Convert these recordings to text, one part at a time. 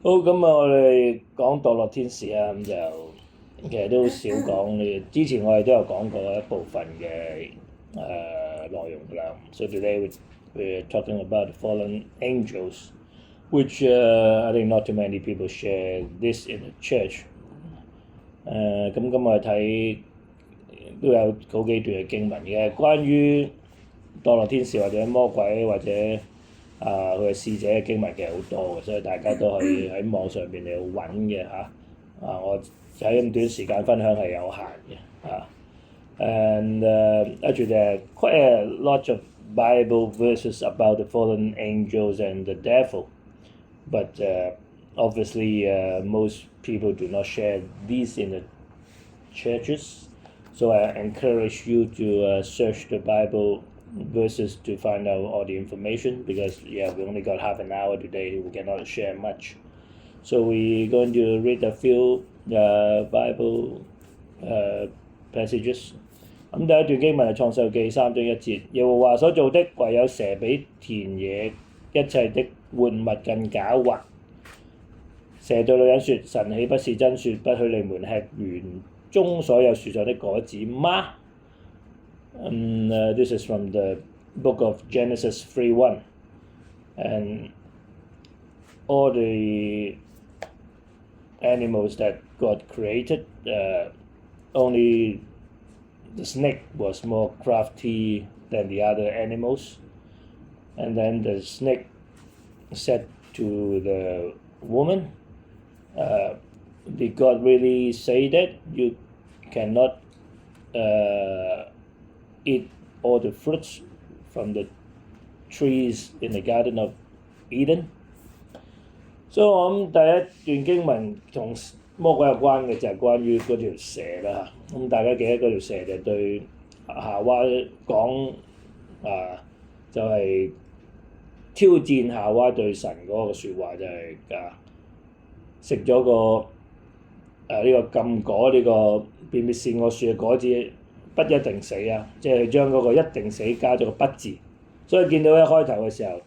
好，咁我哋講墮落天使啊，咁就其實都少講呢。之前我哋都有講過一部分嘅內容㗎啦。So today we're talking about the fallen angels, which I think not too many people share this in the church. 咁今日睇都有好幾段嘅經文嘅，關於墮落天使或者魔鬼或者佢嘅使者嘅經文其實好多嘅，所以大家都可以喺網上邊嚟揾嘅嚇。我喺咁短時間分享係有限嘅嚇。And actually, there are quite a lot of Bible verses about the fallen angels and the devil, but obviously most people do not share these in the churches. So I encourage you to search the Bible verses to find out all the information, because we only got half an hour today. We cannot share much. So we're going to read a few Bible passages. 咁第一段經文係創世記3章1節，耶和華所造的唯有蛇比田野一切的活物更狡猾。蛇對女人說：神豈不是真說不許你們吃園中所有樹上的果子嗎？This is from the book of Genesis 3:1. And all the animals that God created, only the snake was more crafty than the other animals. And then the snake said to the woman, did God really say that you cannot eat all the fruits from the trees in the Garden of Eden? So 我諗第一段經文同魔鬼有關嘅就係關於嗰條蛇啦。咁大家記得嗰條蛇就對夏娃講就係挑戰夏娃對神嗰個説話，就係食咗個呢個禁果呢個辨別善惡樹嘅果子不一定死啊，即係將嗰個一定死加咗個不字。所以見到一開頭嘅時候，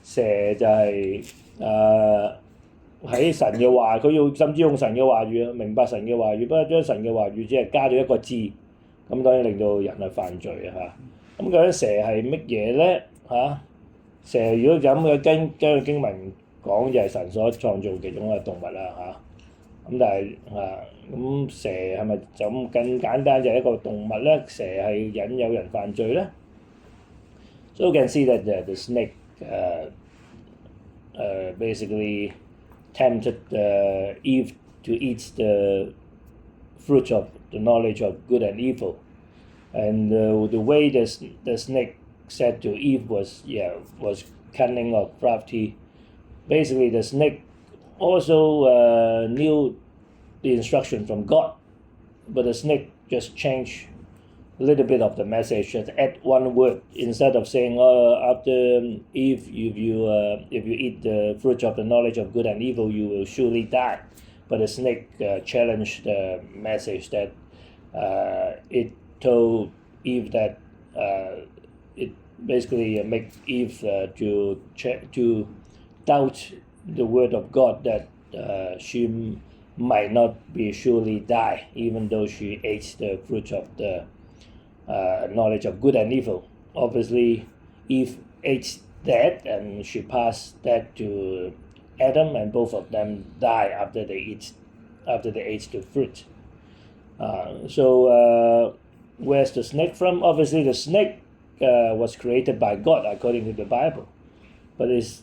蛇就係喺神嘅話，佢要甚至用神嘅話語，明白神嘅話語，不過將神嘅話語只係加咗一個字，咁當然令到人係犯罪啊嚇。咁究竟蛇係乜嘢咧嚇？蛇如果就咁嘅根據經文講，就係神所創造其中一個動物啦嚇。咁但係咁蛇係咪就咁更簡單就係一個動物咧？蛇係引誘人犯罪咧？So you can see that the snake basically tempted Eve to eat the fruit of the knowledge of good and evil, and the way the snake said to Eve was cunning or crafty. Basically, the snake also knew the instruction from God, but the snake just changed a little bit of the message, just add one word instead of saying, after Eve, if you eat the fruit of the knowledge of good and evil, you will surely die. But the snake challenged the message that it told Eve that it basically make Eve to doubt the word of God, that she might not be surely die, even though she ate the fruit of the knowledge of good and evil. Obviously, Eve ate that, and she passed that to Adam, and both of them died after they ate the fruit. So where's the snake from? Obviously, the snake was created by God according to the Bible. But is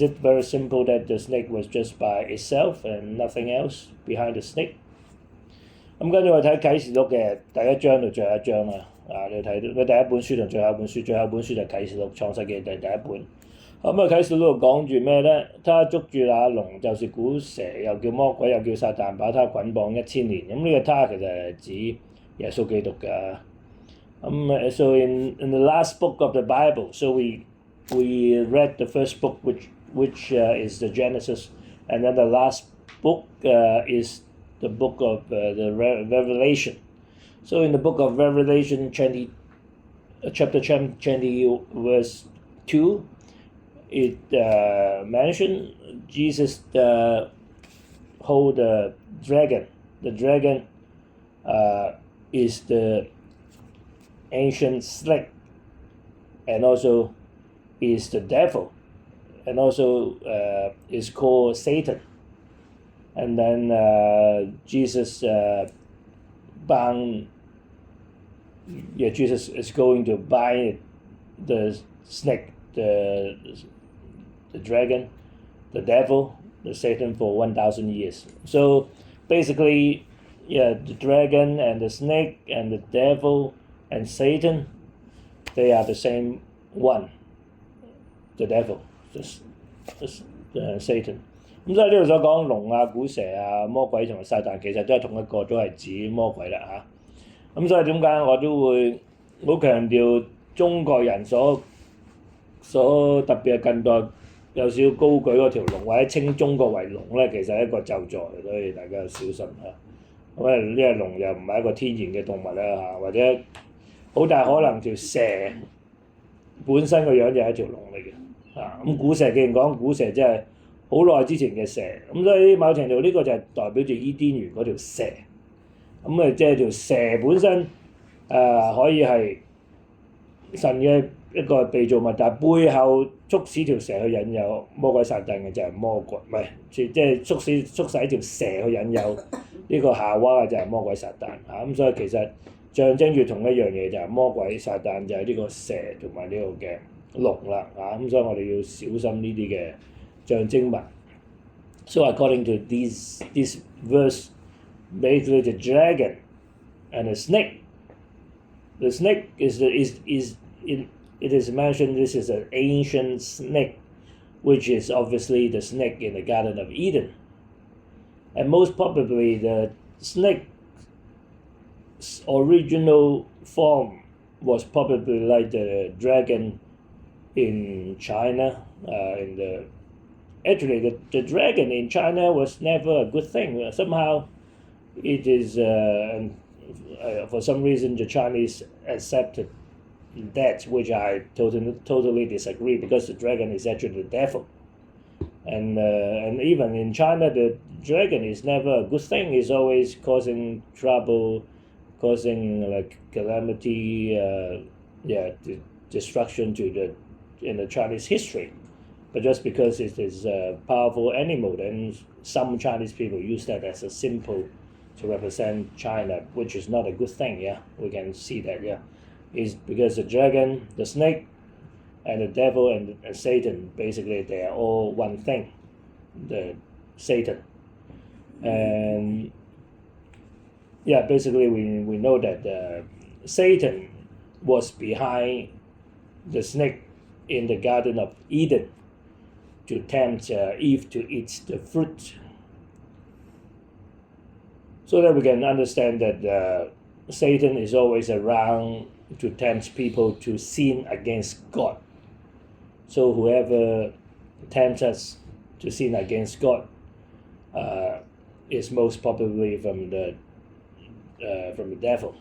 it very simple that the snake was just by itself and nothing else behind the snake? 咁跟住我睇啟示錄嘅第一章到最後一章啦。你睇到佢第一本書同最後一本書，最後一本書就啟示錄創世記第一本。咁啟示錄講住咩咧？他捉住那龍，就是古蛇，又叫魔鬼，又叫撒旦，把他捆綁1000年。咁呢個他其實係指耶穌基督㗎。So in the last book of the Bible, so we read the first book, which is the Genesis, and then the last book is the book of the Revelation. So in the book of Revelation chapter 20, verse 2, it mentioned Jesus hold the dragon. The dragon is the ancient snake, and also is the devil, and also is called Satan. And then Jesus Jesus is going to bind the snake, the dragon, the devil, the Satan for 1,000 years. So basically, the dragon and the snake and the devil and Satan, they are the same one. The devil, Satan. 咁所以呢度所講龍啊、古蛇啊、魔鬼同埋撒旦，其實都係同一個，都係指魔鬼啦嚇。咁所以點解我都會好強調中國人所特別係近代有少少高舉嗰條龍，或者稱中國為龍咧，其實係一個咒詛，所以大家要小心嚇。咁啊，呢隻龍又唔係一個天然嘅動物啦嚇，或者好大可能條蛇本身個樣就係一條龍嚟嘅嚇。咁古蛇既然講古蛇，即係好耐之前嘅蛇，咁所以某程度呢個就係代表住伊甸園嗰條蛇。咁啊，即係條蛇本身可以係神嘅一個被造物，但係背後促使條蛇去引誘魔鬼撒旦嘅就係魔鬼，唔係即係促使條蛇去引誘呢個夏娃嘅就係魔鬼撒旦嚇。咁所以其實象徵住同一樣嘢就係魔鬼撒旦就係呢個蛇同埋呢個嘅龍啦嚇。咁所以我哋要小心呢啲嘅象徵物。So according to this verse, basically the dragon and the snake. The snake it is mentioned this is an ancient snake, which is obviously the snake in the Garden of Eden. And most probably the snake's original form was probably like the dragon in China. Actually, the dragon in China was never a good thing. Somehow it is, for some reason, the Chinese accepted that, which I totally disagree, because the dragon is actually the devil. And even in China, the dragon is never a good thing. It's always causing trouble, causing like calamity, destruction in the Chinese history. But just because it is a powerful animal, then some Chinese people use that as a symbol to represent China, which is not a good thing. Yeah, we can see that. Yeah, is because the dragon, the snake, and the devil and Satan, basically they are all one thing. The Satan, and basically we know that Satan was behind the snake in the Garden of Eden to tempt Eve to eat the fruit, so that we can understand that Satan is always around to tempt people to sin against God. So whoever tempts us to sin against God is most probably from the devil.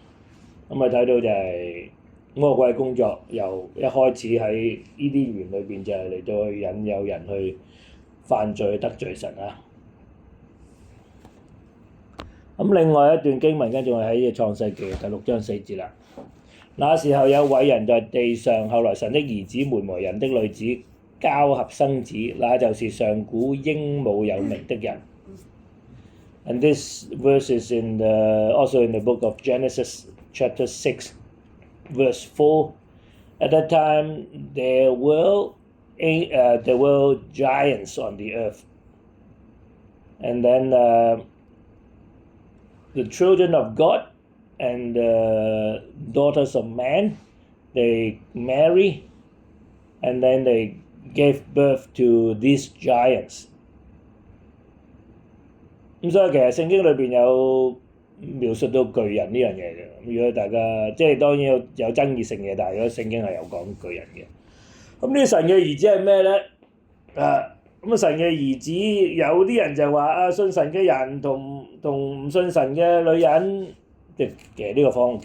咁睇到就係魔鬼工作由一開始喺伊甸園裏邊就係嚟到去引誘人去犯罪得罪神啊。咁另外一段經文跟住我喺創世記第6章4節啦。那時候有偉人在地上，後來神的兒子們和人的女子交合生子，那就是上古英武有名的人。And this verse is also in the book of Genesis, chapter 6, verse 4. At that time, there were giants on the earth. And then the children of God and the daughters of man, they marry, and then they gave birth to these giants. 咁所以其實聖經裏邊有描述到巨人呢樣嘢嘅。如果大家即係當然有爭議性嘅，但係如果聖經係有講巨人嘅。咁呢神嘅兒子係咩咧？咁神嘅兒子有啲人就話信神嘅人同唔信神嘅女人，其實呢個好荒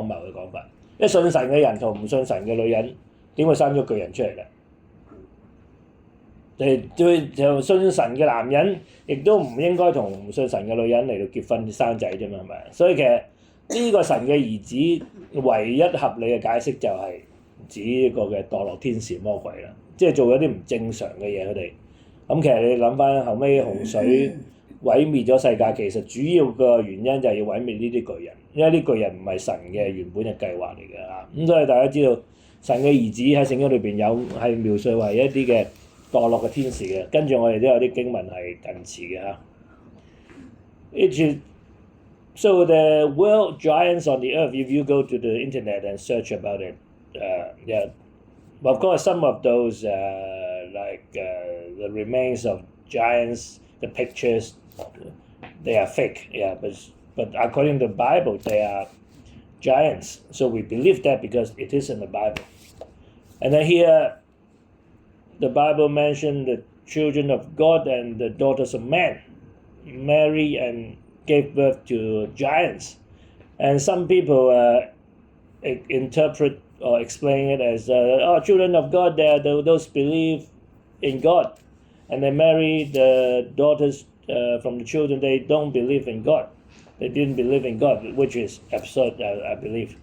謬嘅講法。一信神嘅人同唔信神嘅女人，點會生咗巨人出嚟咧？就信神嘅男人，亦都唔應該同唔信神嘅女人嚟到結婚生仔啫嘛，係咪？所以其實呢個神嘅兒子唯一合理嘅解釋就係指呢個嘅墮落天使魔鬼啦，即係做咗啲唔正常嘅嘢佢哋。咁其實你諗翻後尾洪水毀滅咗世界，其實主要嘅原因就係要毀滅呢啲巨人，因為呢巨人唔係神嘅原本嘅計劃嚟嘅嚇。咁所以大家知道神嘅兒子喺聖經裏邊有係描述為一啲嘅墮落嘅天使嘅，跟住我哋都有啲經文係近似嘅嚇。So the world giants on the earth, if you go to the internet and search about it, yeah, of course some of those the remains of giants, the pictures, they are fake, yeah, but according to the Bible, they are giants. So we believe that because it is in the Bible. And then here, the Bible mentioned the children of God and the daughters of man, Mary and gave birth to giants. And some people interpret or explain it as, children of God, they are those believe in God. And they marry the daughters from the children, they don't believe in God. They didn't believe in God, which is absurd, I believe.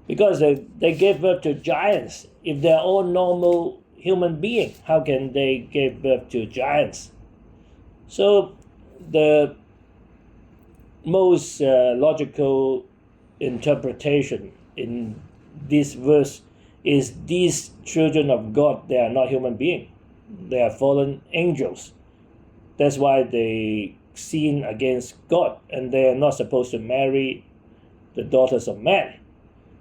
Because they gave birth to giants. If they're all normal human beings, how can they give birth to giants? So the most logical interpretation in this verse is these children of God, they are not human beings. They are fallen angels. That's why they sin against God, and they are not supposed to marry the daughters of man.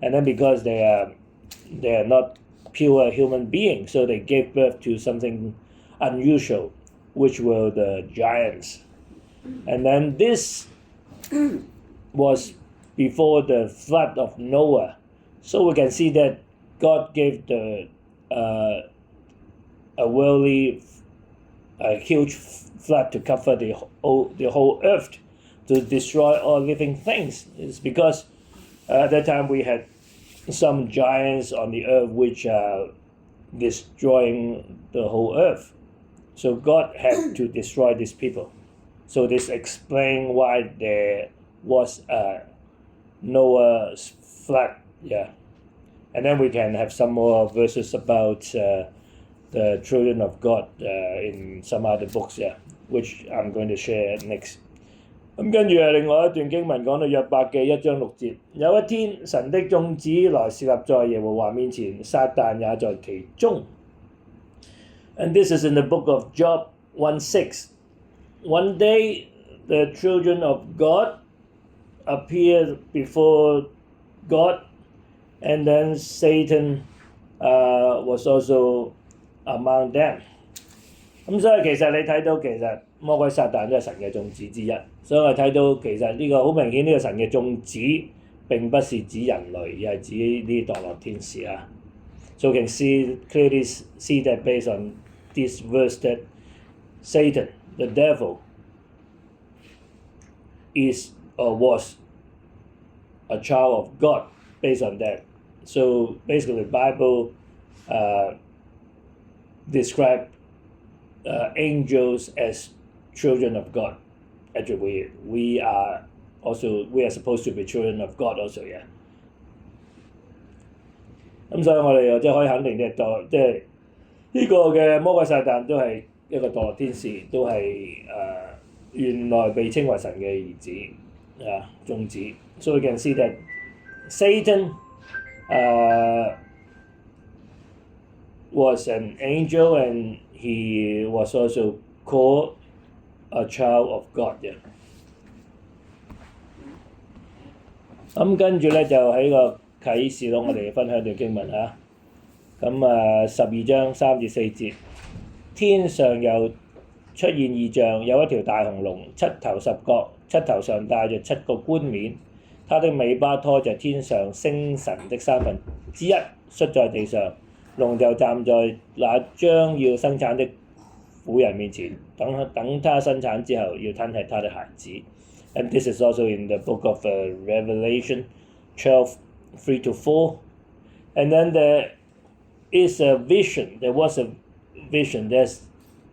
And then because they are not pure human beings, so they gave birth to something unusual, which were the giants. And then this was before the flood of Noah. So we can see that God gave a huge flood to cover the whole earth, to destroy all living things. It's because at that time we had some giants on the earth which are destroying the whole earth. So God had to destroy these people. So this explains why there was Noah's flood. Yeah. And then we can have some more verses about the children of God in some other books, yeah, which I'm going to share next. 咁跟住另外一段經文講到約伯記1章6節，有一天神的眾子來設立在耶和華面前，撒旦也在其中。And this is in the book of Job 1:6. One day the children of God appeared before God, and then Satan was also among them. 咁所以其實你睇到其實魔鬼撒旦都係神嘅眾子之一，所以我睇到其實呢個好明顯呢個神嘅眾子並不是指人類，而係指呢啲墮落天使啊。So you can clearly see that based on this verse that Satan, the devil, is or was a child of God based on that. So basically the Bible describe angels as children of God. Actually, we are supposed to be children of God also, yeah. 咁所以我哋又即係可以肯定嘅，即係呢個嘅魔鬼撒旦都係一個墮落天使，都係原來被稱為神嘅兒子眾子。So we can see that Satan was an angel and he was also called a child of God. Yeah. 咁跟住咧就喺個啟示錄我哋分享段經文嚇。咁12章3至4節，天上又出現異象，有一條大紅龍，七頭十角，七頭上帶着7個冠冕，它的尾巴拖着天上星辰的1/3，摔在地上。龍就站在那將要生產的婦人面前，等他生產之後，要吞吃他的孩子。And this is also in the book of Revelation 12:3-4. And then there was a vision. There's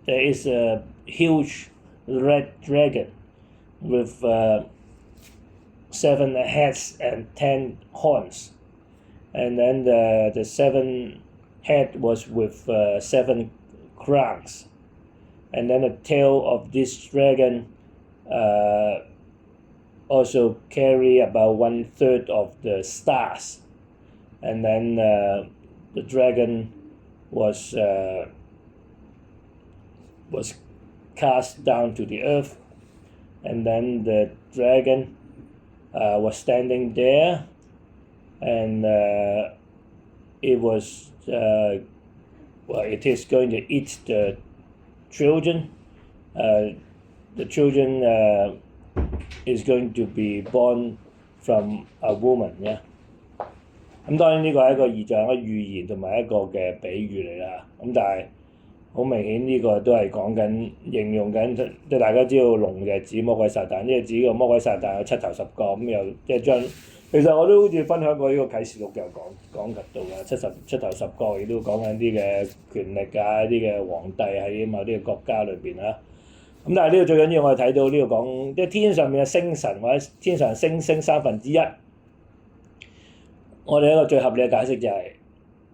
there is a huge red dragon with 7 heads and 10 horns, and then the 7 head was with 7 crowns, and then the tail of this dragon also carry about 1/3 of the stars, and then the dragon was cast down to the earth, and then the dragon was standing there, and it was it is going to eat the children. The children is going to be born from a woman. Yeah. 咁當然呢個係一個異象、一個預言同埋一個嘅比喻嚟啦。咁但係好明顯呢個都係講緊形容緊，即係大家知道龍就係指魔鬼撒旦，呢個指個魔鬼撒旦有7頭10個，咁又即係將其實我都好似分享過呢個啟示錄又講及到嘅7頭10個，亦都講緊啲嘅權力啊、啲嘅皇帝喺某啲嘅國家裏邊啦。咁但係呢個最緊要我哋睇到呢個講，即係天上面嘅星神或者天上星星1/3。我哋一個最合理嘅解釋就係、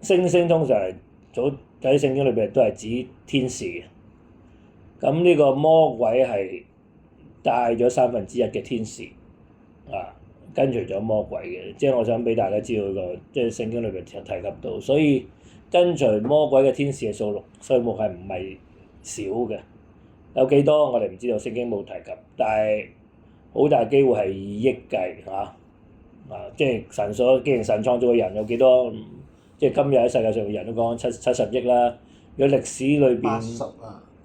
星星通常喺聖經裏邊都係指天使嘅。咁呢個魔鬼係帶咗1/3嘅天使啊，跟隨咗魔鬼嘅。即係我想俾大家知道個，即係聖經裏邊提及到，所以跟隨魔鬼嘅天使嘅數目係唔係少嘅。有幾多我哋唔知道，聖經冇提及，但係好大機會係以億計嚇。即係既然神創造嘅人有幾多？即係今日喺世界上嘅人都講70億啦。如果歷史裏邊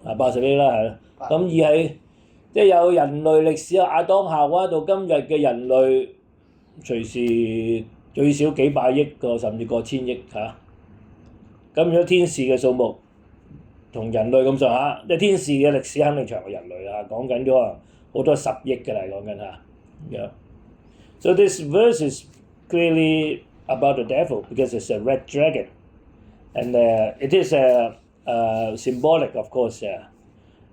80億啦，係咯。咁而係即係有人類歷史亞當夏娃到今日嘅人類，隨時最少幾百億個，甚至過千億嚇。咁如果天使嘅數目同人類咁上下，即係天使嘅歷史肯定長過人類啦。講緊咗好多10億嘅啦，講緊嚇。Yeah. So this verse is clearly about the devil because it's a red dragon, and it is symbolic, of course.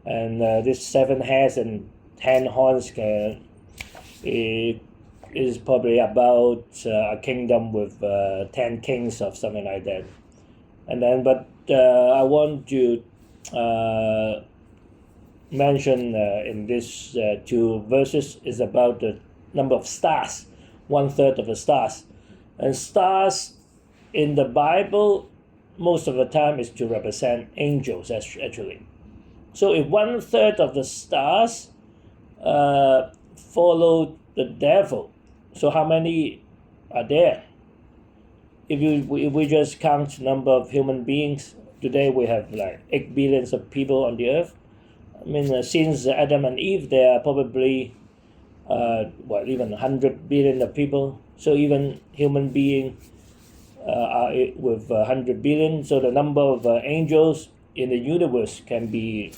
And this 7 heads and 10 horns is probably about a kingdom with 10 kings or something like that. And then, but I want to mention in these 2 verses is about the number of stars, 1/3 of the stars. And stars in the Bible, most of the time is to represent angels actually. So if 1/3 of the stars follow the devil, so how many are there? If we just count number of human beings, today we have like 8 billion of people on the earth. I mean, since Adam and Eve, there are probably even 100 billion of people. So even human beings are with 100 billion. So the number of angels in the universe can be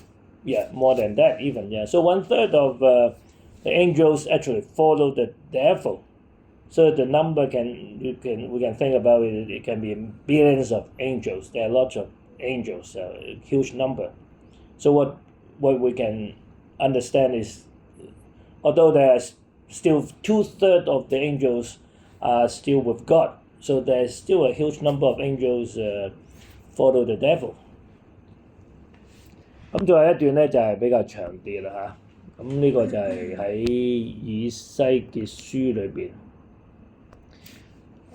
more than that even. Yeah. So 1/3 of the angels actually follow the devil. So the number we can think about it. It can be billions of angels. There are lots of angels, a huge number. So what we can understand is, although there are still 2/3 of the angels are still with God, so there's still a huge number of angels follow the devil. 咁最後一段咧就係比較長啲啦嚇，咁呢個就係喺以西結書裏邊，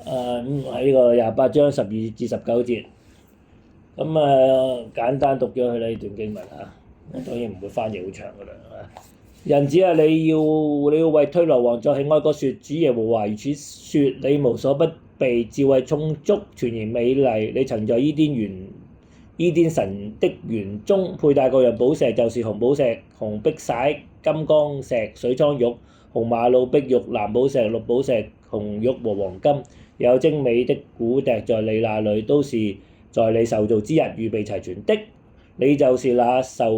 喺呢個28章12至19節，咁簡單讀咗佢呢段經文嚇，當然唔會翻譯好長噶啦嚇。人子啊，你要為推羅王作喜愛歌説，主耶和華如此説：你無所不備，智慧充足，全然美麗。你曾在伊甸神的園中佩戴各樣寶石，就是紅寶石、紅碧璽、金剛石、水蒼玉、紅瑪瑙碧玉、藍寶石、綠寶石、紅玉和黃金。有精美的鼓笛在你那裏，都是在你受造之日預備齊全的。你就是那受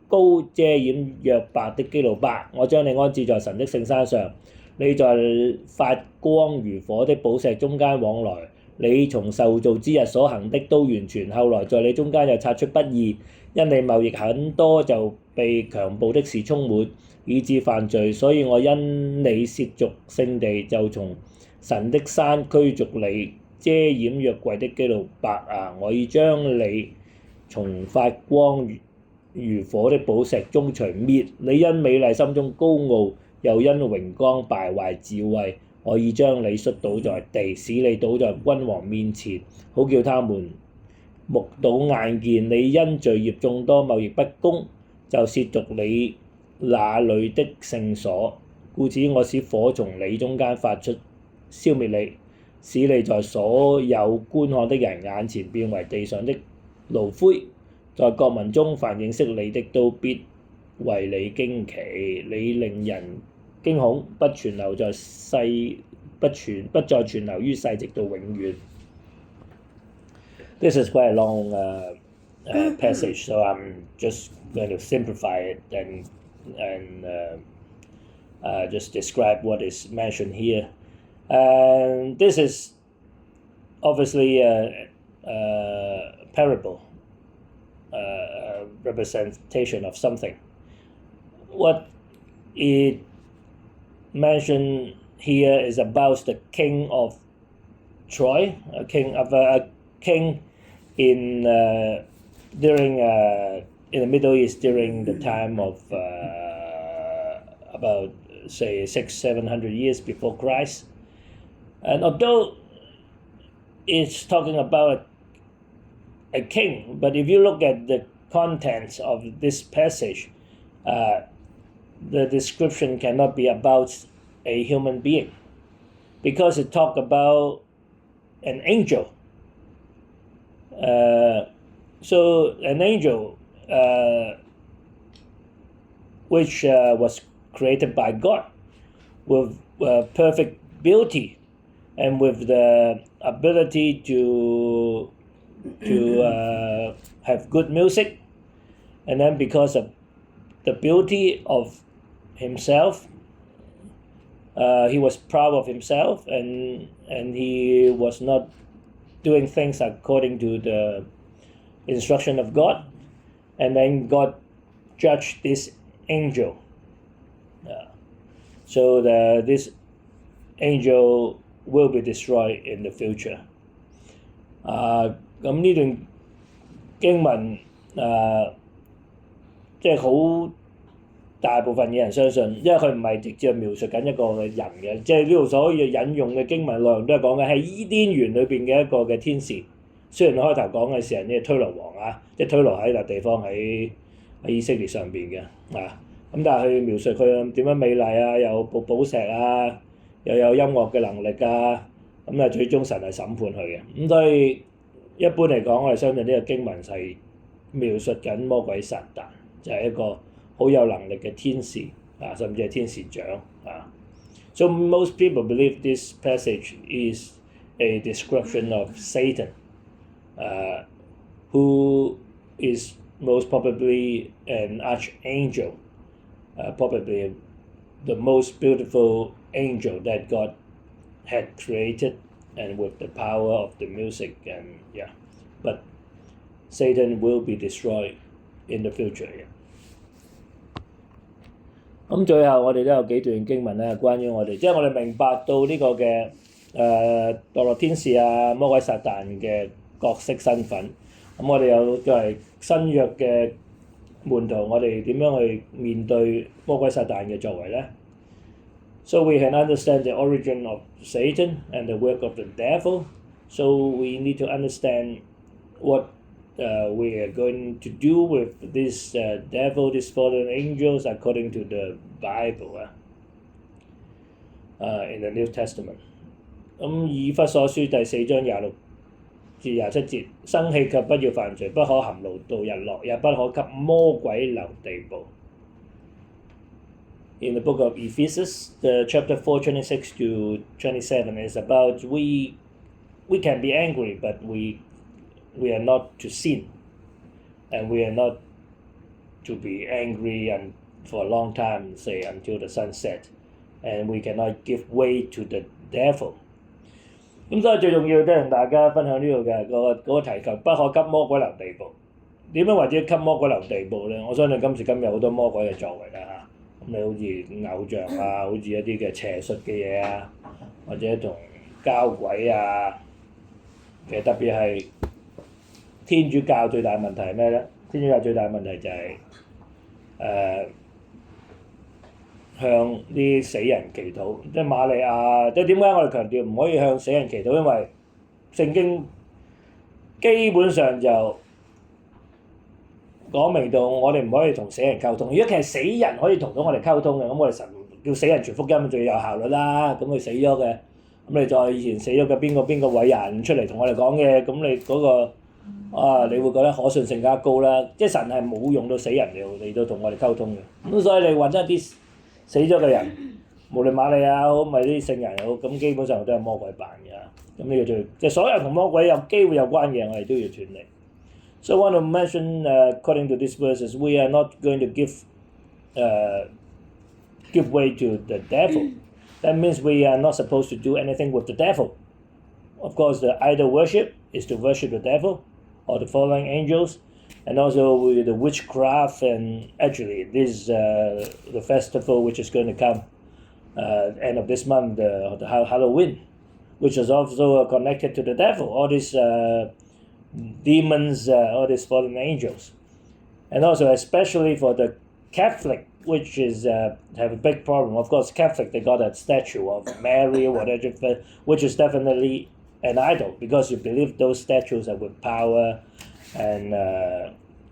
膏遮掩約白的基路伯，我將你安置在神的聖山上。你在發光如火的寶石中間往來，你從受造之日所行的都完全，後來在你中間又察出不義，因你貿易很多就被強暴的事充滿，以致犯罪，所以我因你褻瀆聖地，就從神的山驅逐你，遮掩約櫃的基路伯啊！我已將你從發光如火的寶石中除滅，你因美麗心中高傲，又因榮光敗壞智慧。我已將你摔倒在地，使你倒在君王面前，好叫他們目睹眼見。你因罪孽眾多，貿易不公，就褻瀆你那裏的聖所，故此我使火從你中間發出，消滅你，使你在所有觀看的人眼前變為地上的爐灰。在國民中，凡認識你的都必為你驚奇，你令人驚恐，不再存留於世，直到永遠。This is quite a long passage, so I'm just going to simplify it and just describe what is mentioned here. And this is obviously a parable, a representation of something. What it mentioned here is about the king of Troy, a king in during in the Middle East during the time of about say 600-700 years before Christ. And although it's talking about a king, but if you look at the contents of this passage, the description cannot be about a human being, because it talks about an angel. So an angel which was created by God with perfect beauty and with the ability to have good music, and then because of the beauty of himself, he was proud of himself, and he was not doing things according to the instruction of God, and then God judged this angel. So this angel will be destroyed in the future. 咁呢段經文即係好大部分嘅人相信，因為佢唔係直接描述緊一個嘅人嘅，即係呢度所引用嘅經文內容都係講緊喺伊甸園裏邊嘅一個嘅天使。雖然開頭講嘅時候呢，推羅王啊，即係推羅喺笪地方喺以色列上邊嘅咁但係佢描述佢點樣美麗啊，有寶石啊，又有音樂嘅能力啊，咁最終神係審判佢嘅。咁所以一般嚟講，我哋相信呢個經文係描述緊魔鬼撒旦，就係一個好有能力嘅天使甚至係天使長So most people believe this passage is a description of Satan, who is most probably an archangel, probably the most beautiful angel that God had created, and with the power of the music but Satan will be destroyed in the future. 咁最後我哋都有幾段經文咧，關於我哋，即係我哋明白到呢個嘅墮落天使魔鬼撒旦嘅角色身份。咁我哋有作為新約嘅門徒，我哋點樣去面對魔鬼撒旦嘅作為咧？ So we can understand the origin of Satan and the work of the devil. So we need to understand what we are going to do with this devil, these fallen angels, according to the Bible in the New Testament. 以弗所書第4章26至27節，生氣卻不要犯罪，不可含怒到日落，也不可給魔鬼留地步。In the book of Ephesians, the chapter 4:26 to 27 is about we can be angry, but we are not to sin, and we are not to be angry and for a long time, say until the sun set, and we cannot give way to the devil. 咁所以最重要都係同大家分享呢度嘅嗰個提及，不可給魔鬼留地步。點樣或者給魔鬼留地步咧？我相信今時今日好多魔鬼嘅作為啦嚇。咁你好似偶像啊，好似一啲嘅邪術嘅嘢啊，或者同交鬼啊，其實特別係天主教最大問題係咩咧？天主教最大問題就係、向啲死人祈禱，即係瑪利亞，即係點解我哋強調唔可以向死人祈禱？因為聖經基本上就講明到我哋唔可以同死人溝通。如果其實死人可以同到我哋溝通嘅，咁我哋神叫死人傳福音最有效率啦。咁佢死咗嘅，咁你再以前死咗嘅邊個偉人出嚟同我哋講嘅，咁你嗰、個你會覺得可信性更加高啦。即係神係冇用到死人嚟到同我哋溝通嘅。咁所以你揾一啲死咗嘅人，無論瑪利亞好，咪啲聖人好，咁基本上都係魔鬼扮嘅。咁呢個即係所有同魔鬼有機會有關嘅，我哋都要斷離。So I want to mention, according to these verses, we are not going to give way to the devil. That means we are not supposed to do anything with the devil. Of course, the idol worship is to worship the devil or the fallen angels, and also with the witchcraft. And actually, this the festival which is going to come end of this month, the Halloween, which is also connected to the devil. All these demons, all these fallen angels, and also especially for the Catholic, which is have a big problem. Of course, Catholic, they got a statue of Mary or whatever, which is definitely an idol because you believe those statues are with power, and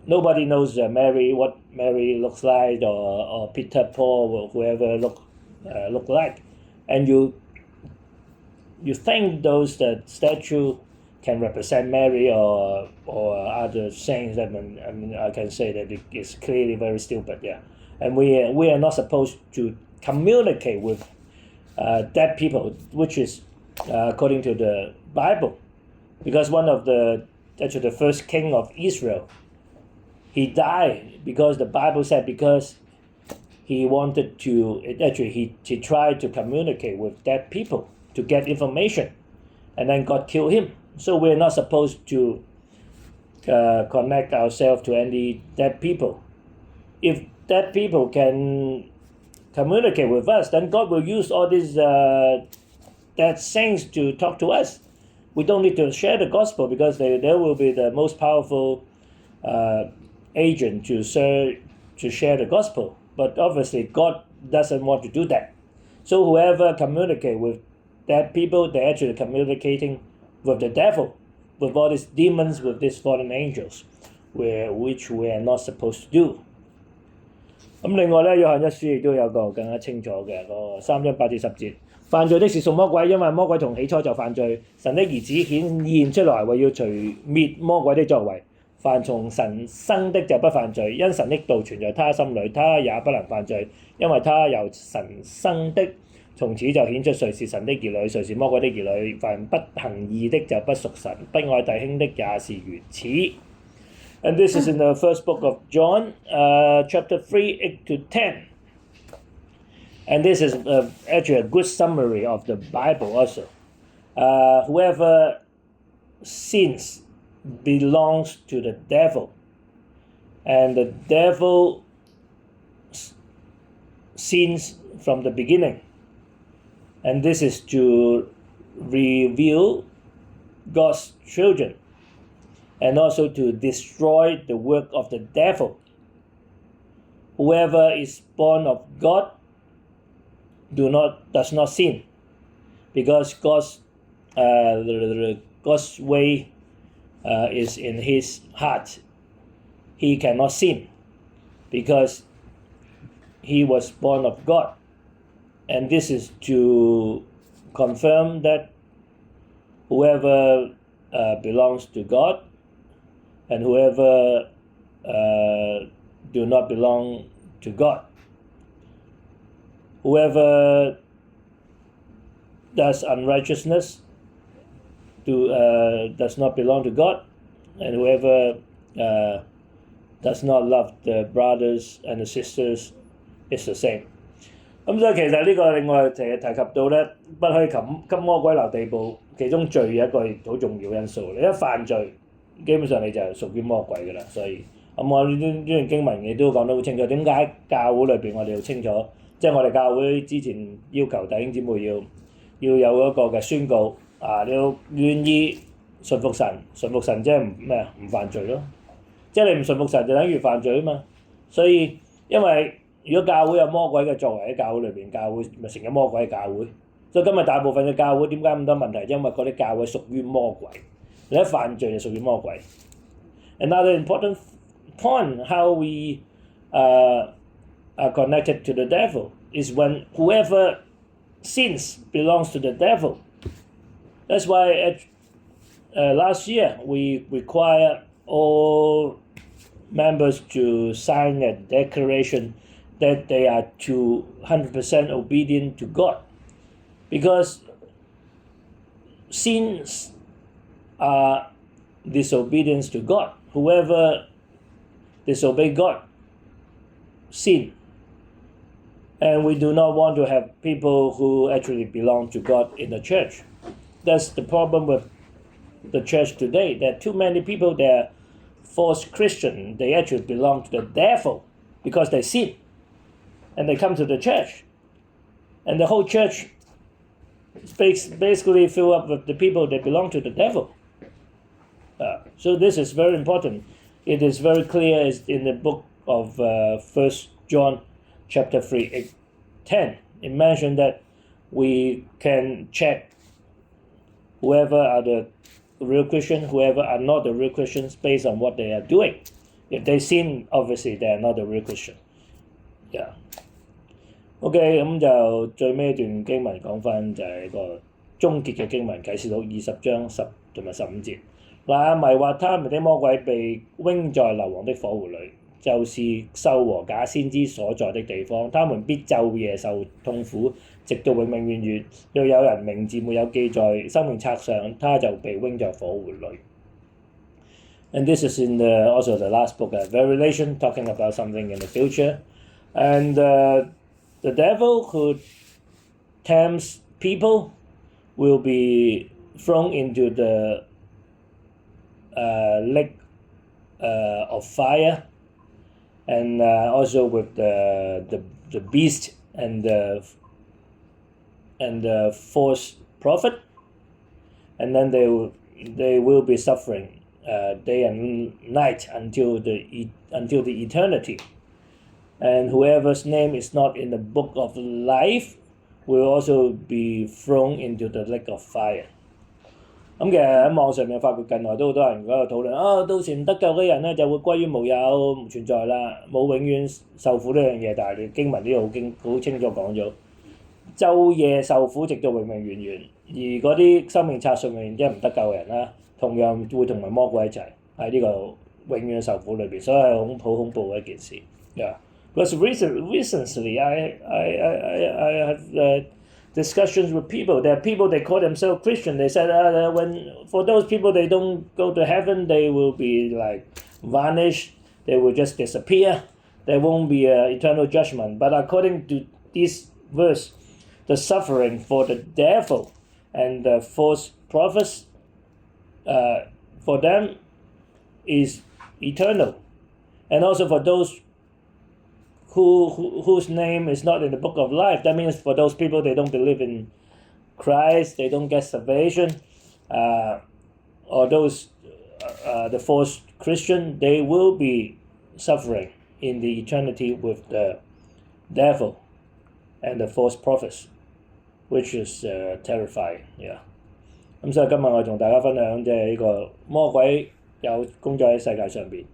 nobody knows Mary, what Mary looks like, or Peter, Paul, or whoever look like, and you think those statue can represent Mary or other saints. I mean, I can say that it's clearly very stupid. Yeah, and we are not supposed to communicate with dead people, which is according to the Bible, because one of the first king of Israel, he died because the Bible said because he wanted to he tried to communicate with dead people to get information, and then God killed him. So we're not supposed to connect ourselves to any dead people. If dead people can communicate with us, then God will use all these dead saints to talk to us. We don't need to share the gospel because they will be the most powerful agent to share the gospel. But obviously God doesn't want to do that. So whoever communicate with dead people, they're actually communicating with the devil, with all these demons, with these fallen angels, which we are not supposed to do. 咁另外咧，約翰一書亦都有個更加清楚嘅個3章8至10節，犯罪的是屬魔鬼，因為魔鬼從起初就犯罪。神的兒子顯現出來，為要除滅魔鬼的作為。凡從神生的就不犯罪，因神的道存在他心裏，他也不能犯罪，因為他由神生的。從此就顯出誰是神的兒女，誰是魔鬼的兒女。凡不行義的就不屬神，不愛弟兄的也是如此。And this is in the first book of John, chapter 3, 8 to 10. And this is actually a good summary of the Bible also. Whoever sins belongs to the devil, and the devil sins from the beginning. And this is to reveal God's children and also to destroy the work of the devil. Whoever is born of God does not sin, because God's way is in his heart. He cannot sin because he was born of God. And this is to confirm that whoever belongs to God and whoever do not belong to God. Whoever does unrighteousness does not belong to God, and whoever does not love the brothers and the sisters is the same. 咁所以其實呢個另外提及到咧，不可以給魔鬼留地步，其中罪有一個好重要因素。你一犯罪，基本上你就係屬於魔鬼㗎啦。所以我呢段經文你都講得好清楚。點解教會裏邊我哋要清楚？即係我哋教會之前要求弟兄姊妹要有一個嘅宣告你要願意順服神，順服神即係唔犯罪咯。即係你唔順服神就等於犯罪啊嘛。所以因為如果教會有魔鬼嘅作為喺教會裏邊，教會咪成咗魔鬼嘅教會。所以今日大部分嘅教會點解咁多問題？因為嗰啲教會屬於魔鬼，你一犯罪就屬於魔鬼。Another important point how we are connected to the devil is when whoever sins belongs to the devil. That's why last year we require all members to sign a declaration that they are 100% obedient to God, because sins are disobedience to God. Whoever disobey God, sin. And we do not want to have people who actually belong to God in the church. That's the problem with the church today. There are too many people that are false Christian. They actually belong to the devil because they sin. And they come to the church. And the whole church is basically filled up with the people that belong to the devil. So this is very important. It is very clear in the book of 1 John chapter 3, 10. It mentioned that we can check whoever are the real Christian, whoever are not the real Christians based on what they are doing. If they sin, obviously they are not the real Christian. Yeah. OK， 咁就最尾一段經文講翻就係個終結嘅經文，啟示錄20章10同埋15節。那迷惑他們的魔鬼被扔在硫磺的火湖裏，就是獸和假先知所在的地方，他們必晝夜受痛苦，直到永永遠遠。若有人名字沒有記在生命冊上，他就被扔在火湖裏。And this is in also the last book of Revelation, talking about something in the future. And the devil who tempts people will be thrown into the lake of fire, and also with the beast and the false prophet, and then they will be suffering day and night until the eternity. And whoever's name is not in the book of life will also be thrown into the lake of fire. 咁其實喺網上面發覺近來都好多人喺度討論到時唔得救嘅人咧就會歸於無有，唔存在啦，冇永遠受苦呢樣嘢。但係經文呢度好清楚講咗，晝夜受苦直到永永遠遠。而嗰啲生命冊上面即係唔得救嘅人啦，同樣會同埋魔鬼一齊喺呢個永遠受苦裏邊，所以係好恐怖嘅一件事。Yeah.Because recently I have discussions with people. There are people they call themselves Christian. They said for those people they don't go to heaven, they will be like vanished. They will just disappear. There won't be eternal judgment. But according to this verse, the suffering for the devil and the false prophets, for them is eternal, and also for those whose name is not in the book of life. That means for those people, they don't believe in Christ, they don't get salvation, or those the false Christian, they will be suffering in the eternity with the devil and the false prophets, which is terrifying. Yeah. 咁所以今日我同大家分享即係呢個魔鬼有工作喺世界上邊。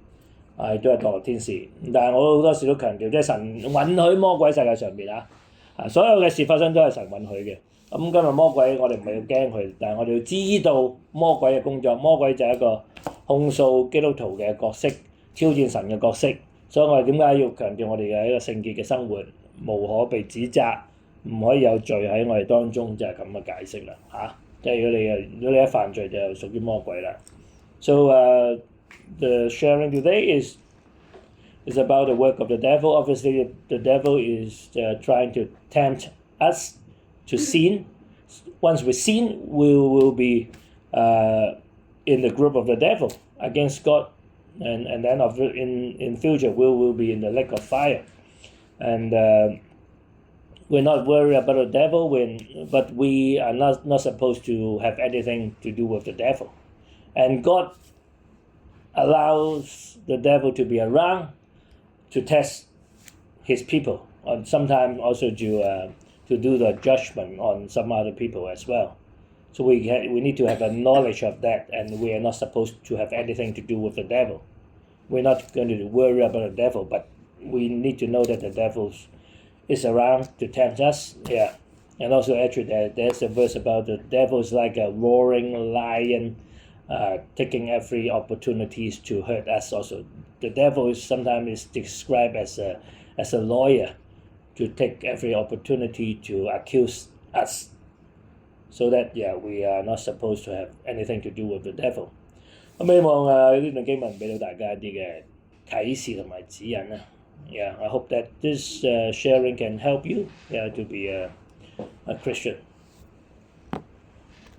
都係墮落天使，但係我好多時都強調，即係神允許魔鬼喺世界上邊所有嘅事發生都係神允許嘅。咁今日魔鬼我哋唔係要驚佢，但係我哋要知道魔鬼嘅工作。魔鬼就係一個控訴基督徒嘅角色，挑戰神嘅角色。所以我哋點解要強調我哋嘅一個聖潔嘅生活，無可被指責，唔可以有罪喺我哋當中，就係咁嘅解釋啦即係如果你一犯罪就屬於魔鬼啦。So the sharing today is about the work of the devil. Obviously, the devil is trying to tempt us to sin. Once we sin, we will be in the group of the devil. against God, and then in future we will be in the lake of fire. And we're not worried about the devil, but we are not supposed to have anything to do with the devil. And God allows the devil to be around to test his people, and sometimes also to do the judgment on some other people as well. So we need to have a knowledge of that, and we are not supposed to have anything to do with the devil. We're not going to worry about the devil, but we need to know that the devil is around to tempt us. Yeah, and also actually there's a verse about the devil is like a roaring lion, taking every opportunities to hurt us. Also, the devil is sometimes described as a lawyer, to take every opportunity to accuse us. So that we are not supposed to have anything to do with the devil. 咁希望呢段經文俾到大家一啲嘅啟示同埋指引啦。I hope that this sharing can help you to be a Christian.